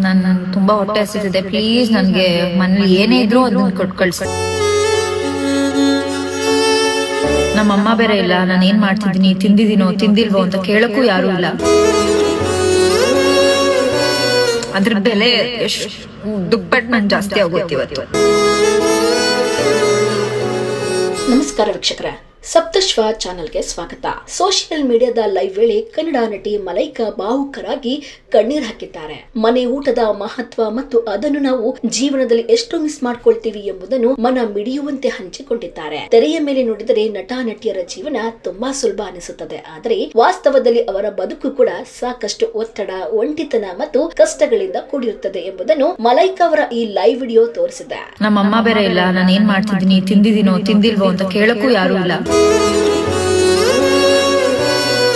ನಾನು ತುಂಬಾ ಹೊಟ್ಟೆ ಹಸಿತಿದೆ, ಪ್ಲೀಸ್ ನನಗೆ ಮನೇಲಿ ಏನೇ ಇದ್ರು ಅದನ್ನ ಕೊಟ್ಟು ಕಳ್ಸಿ. ನಮ್ಮಮ್ಮ ಬೇರೆ ಇಲ್ಲ, ನಾನು ಏನ್ ಮಾಡ್ತಿದ್ದೀನಿ, ತಿಂದಿದ್ದೀನೋ ತಿಂದಿಲ್ವೋ ಅಂತ ಕೇಳಕ್ಕೂ ಯಾರು ಇಲ್ಲ. ಅದ್ರ ಬೆಲೆ ಎಷ್ಟು ದುಪ್ಪಟ್ಟು ನನ್ ಜಾಸ್ತಿ ಆಗೋಯ್ತು ಇವತ್ತು. ನಮಸ್ಕಾರ ವೀಕ್ಷಕರೇ, ಸಪ್ತಶ್ವ ಚಾನೆಲ್ಗೆ ಸ್ವಾಗತ. ಸೋಷಿಯಲ್ ಮೀಡಿಯಾದ ಲೈವ್ ವೇಳೆ ಕನ್ನಡ ನಟಿ ಮಲೈಕಾ ಭಾವುಕರಾಗಿ ಕಣ್ಣೀರ್ ಹಾಕಿದ್ದಾರೆ. ಮನೆ ಊಟದ ಮಹತ್ವ ಮತ್ತು ಅದನ್ನು ನಾವು ಜೀವನದಲ್ಲಿ ಎಷ್ಟು ಮಿಸ್ ಮಾಡ್ಕೊಳ್ತೀವಿ ಎಂಬುದನ್ನು ಮನ ಮಿಡಿಯುವಂತೆ ಹಂಚಿಕೊಂಡಿದ್ದಾರೆ. ತೆರೆಯ ಮೇಲೆ ನೋಡಿದರೆ ನಟ ನಟಿಯರ ಜೀವನ ತುಂಬಾ ಸುಲಭ ಅನಿಸುತ್ತದೆ, ಆದರೆ ವಾಸ್ತವದಲ್ಲಿ ಅವರ ಬದುಕು ಕೂಡ ಸಾಕಷ್ಟು ಒತ್ತಡ, ಒಂಟಿತನ ಮತ್ತು ಕಷ್ಟಗಳಿಂದ ಕೂಡಿರುತ್ತದೆ ಎಂಬುದನ್ನು ಮಲೈಕಾ ಅವರ ಈ ಲೈವ್ ವಿಡಿಯೋ ತೋರಿಸಿದೆ. ನಮ್ಮಮ್ಮ ಬೇರೆ ಇಲ್ಲ, ನಾನು ಏನ್ ಮಾಡ್ತಿದ್ದೀನಿ, ತಿಂದಿದ್ದೀನೋ ತಿಂದಿಲ್ವೋ ಅಂತ ಕೇಳಕ್ಕೂ ಯಾರು ಇಲ್ಲ.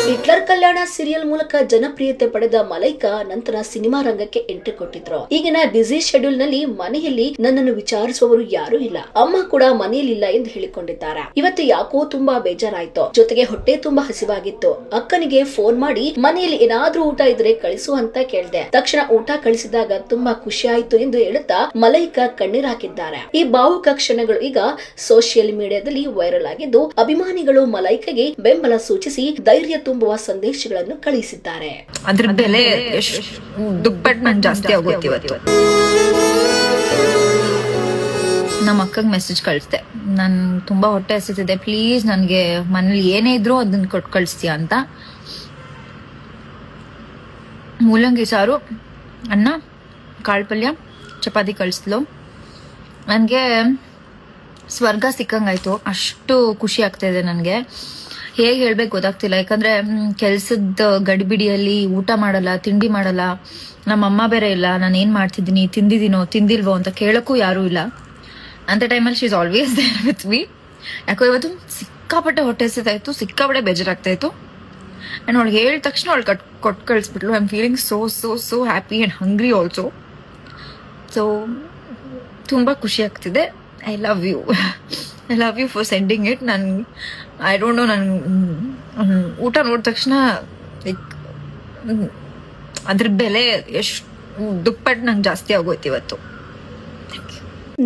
ಹಿಟ್ಲರ್ ಕಲ್ಯಾಣ ಸೀರಿಯಲ್ ಮೂಲಕ ಜನಪ್ರಿಯತೆ ಪಡೆದ ಮಲೈಕಾ ನಂತರ ಸಿನಿಮಾ ರಂಗಕ್ಕೆ ಎಂಟ್ರಿ ಕೊಟ್ಟಿದ್ರು. ಈಗಿನ ಬ್ಯುಸಿ ಶೆಡ್ಯೂಲ್ ನಲ್ಲಿ ಮನೆಯಲ್ಲಿ ನನ್ನನ್ನು ವಿಚಾರಿಸುವವರು ಯಾರು ಇಲ್ಲ, ಅಮ್ಮ ಕೂಡ ಮನೆಯಲ್ಲಿಲ್ಲ ಎಂದು ಹೇಳಿಕೊಂಡಿದ್ದಾರೆ. ಇವತ್ತು ಯಾಕೋ ತುಂಬಾ ಬೇಜಾರಾಯ್ತು, ಜೊತೆಗೆ ಹೊಟ್ಟೆ ತುಂಬಾ ಹಸಿವಾಗಿತ್ತು. ಅಕ್ಕನಿಗೆ ಫೋನ್ ಮಾಡಿ ಮನೆಯಲ್ಲಿ ಏನಾದ್ರೂ ಊಟ ಇದ್ರೆ ಕಳಿಸು ಅಂತ ಕೇಳಿದೆ. ತಕ್ಷಣ ಊಟ ಕಳಿಸಿದಾಗ ತುಂಬಾ ಖುಷಿ ಆಯ್ತು ಎಂದು ಹೇಳುತ್ತಾ ಮಲೈಕಾ ಕಣ್ಣೀರ್ ಹಾಕಿದ್ದಾರೆ. ಈ ಭಾವುಕ ಕ್ಷಣಗಳು ಈಗ ಸೋಷಿಯಲ್ ಮೀಡಿಯಾದಲ್ಲಿ ವೈರಲ್ ಆಗಿದ್ದು, ಅಭಿಮಾನಿಗಳು ಮಲೈಕಾಗೆ ಬೆಂಬಲ ಸೂಚಿಸಿ ಧೈರ್ಯ ತುಂಬುವ ಸಂದೇಶಗಳನ್ನು ಕಳಿಸಿದ್ದಾರೆ. ಅದ್ರ ಬೆಲೆ ಎಷ್ಟು ದುಪ್ಪಟ್ಟು ನನ್ ಜಾಸ್ತಿ ಆಗೋಯ್ತು ಇವತ್ತು. ನಮ್ಮ ಅಕ್ಕಂಗೆ ಮೆಸೇಜ್ ಕಳಿಸ್ದೆ, ನನ್ ತುಂಬಾ ಹೊಟ್ಟೆ ಹಸಿತಿದೆ, ಪ್ಲೀಸ್ ನನಗೆ ಮನೇಲಿ ಏನೇ ಇದ್ರು ಅದನ್ನ ಕೊಟ್ಟು ಕಳಿಸ್ತೀಯ ಅಂತ. ಮೂಲಂಗಿ ಸಾರು, ಅನ್ನ, ಕಾಳು ಪಲ್ಯ, ಚಪಾತಿ ಕಳಿಸ್ಲು. ನನಗೆ ಸ್ವರ್ಗ ಸಿಕ್ಕಂಗಾಯ್ತು, ಅಷ್ಟು ಖುಷಿ ಆಗ್ತಾ ಇದೆ ನನಗೆ. ಹೇಗೆ ಹೇಳ್ಬೇಕು ಗೊತ್ತಾಗ್ತಿಲ್ಲ, ಯಾಕಂದ್ರೆ ಕೆಲ್ಸದ ಗಡಿಬಿಡಿಯಲ್ಲಿ ಊಟ ಮಾಡಲ್ಲ, ತಿಂಡಿ ಮಾಡಲ್ಲ. ನಮ್ಮಮ್ಮ ಬೇರೆ ಇಲ್ಲ, ನಾನು ಏನ್ ಮಾಡ್ತಿದ್ದೀನಿ, ತಿಂದಿದ್ದೀನೋ ತಿಂದಿಲ್ವೋ ಅಂತ ಕೇಳಕ್ಕೂ ಯಾರು ಇಲ್ಲ. ಅಂತ ಟೈಮಲ್ಲಿ she is always there with me. ಯಾಕೋ ಇವತ್ತು ಸಿಕ್ಕಾಪಟ್ಟೆ ಹೊಟ್ಟೆ ಹಸಿತಾಯ್ತು, ಸಿಕ್ಕಾಪಟ್ಟೆ ಬೇಜಾರಾಗ್ತಾ ಇತ್ತು. ಆ್ಯಂಡ್ ಅವಳಿಗೆ ಹೇಳಿದ ತಕ್ಷಣ ಅವಳು ಕೊಟ್ಟು ಕಳಿಸ್ಬಿಟ್ಲು. I am feeling so so so happy and hungry also. So ತುಂಬ ಖುಷಿ ಆಗ್ತಿದೆ. I love you for sending it. I don't know, ಊಟ ನೋಡಿದ ತಕ್ಷಣ ಲೈಕ್ ಅದ್ರ ಬೆಲೆ ಎಷ್ಟು ದುಪ್ಪಟ್ಟು ನಂಗೆ ಜಾಸ್ತಿ ಆಗೋಯ್ತು ಇವತ್ತು.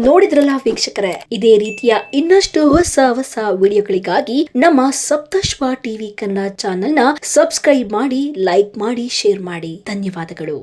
ನೋಡಿದ್ರಲ್ಲ ವೀಕ್ಷಕರೇ, ಇದೇ ರೀತಿಯ ಇನ್ನಷ್ಟು ಹೊಸ ವಿಡಿಯೋಗಳಿಗಾಗಿ ನಮ್ಮ ಸಪ್ತಶ್ವ ಟಿವಿ ಕನ್ನಡ ಚಾನೆಲ್ನ ಸಬ್ಸ್ಕ್ರೈಬ್ ಮಾಡಿ, ಲೈಕ್ ಮಾಡಿ, ಶೇರ್ ಮಾಡಿ. ಧನ್ಯವಾದಗಳು.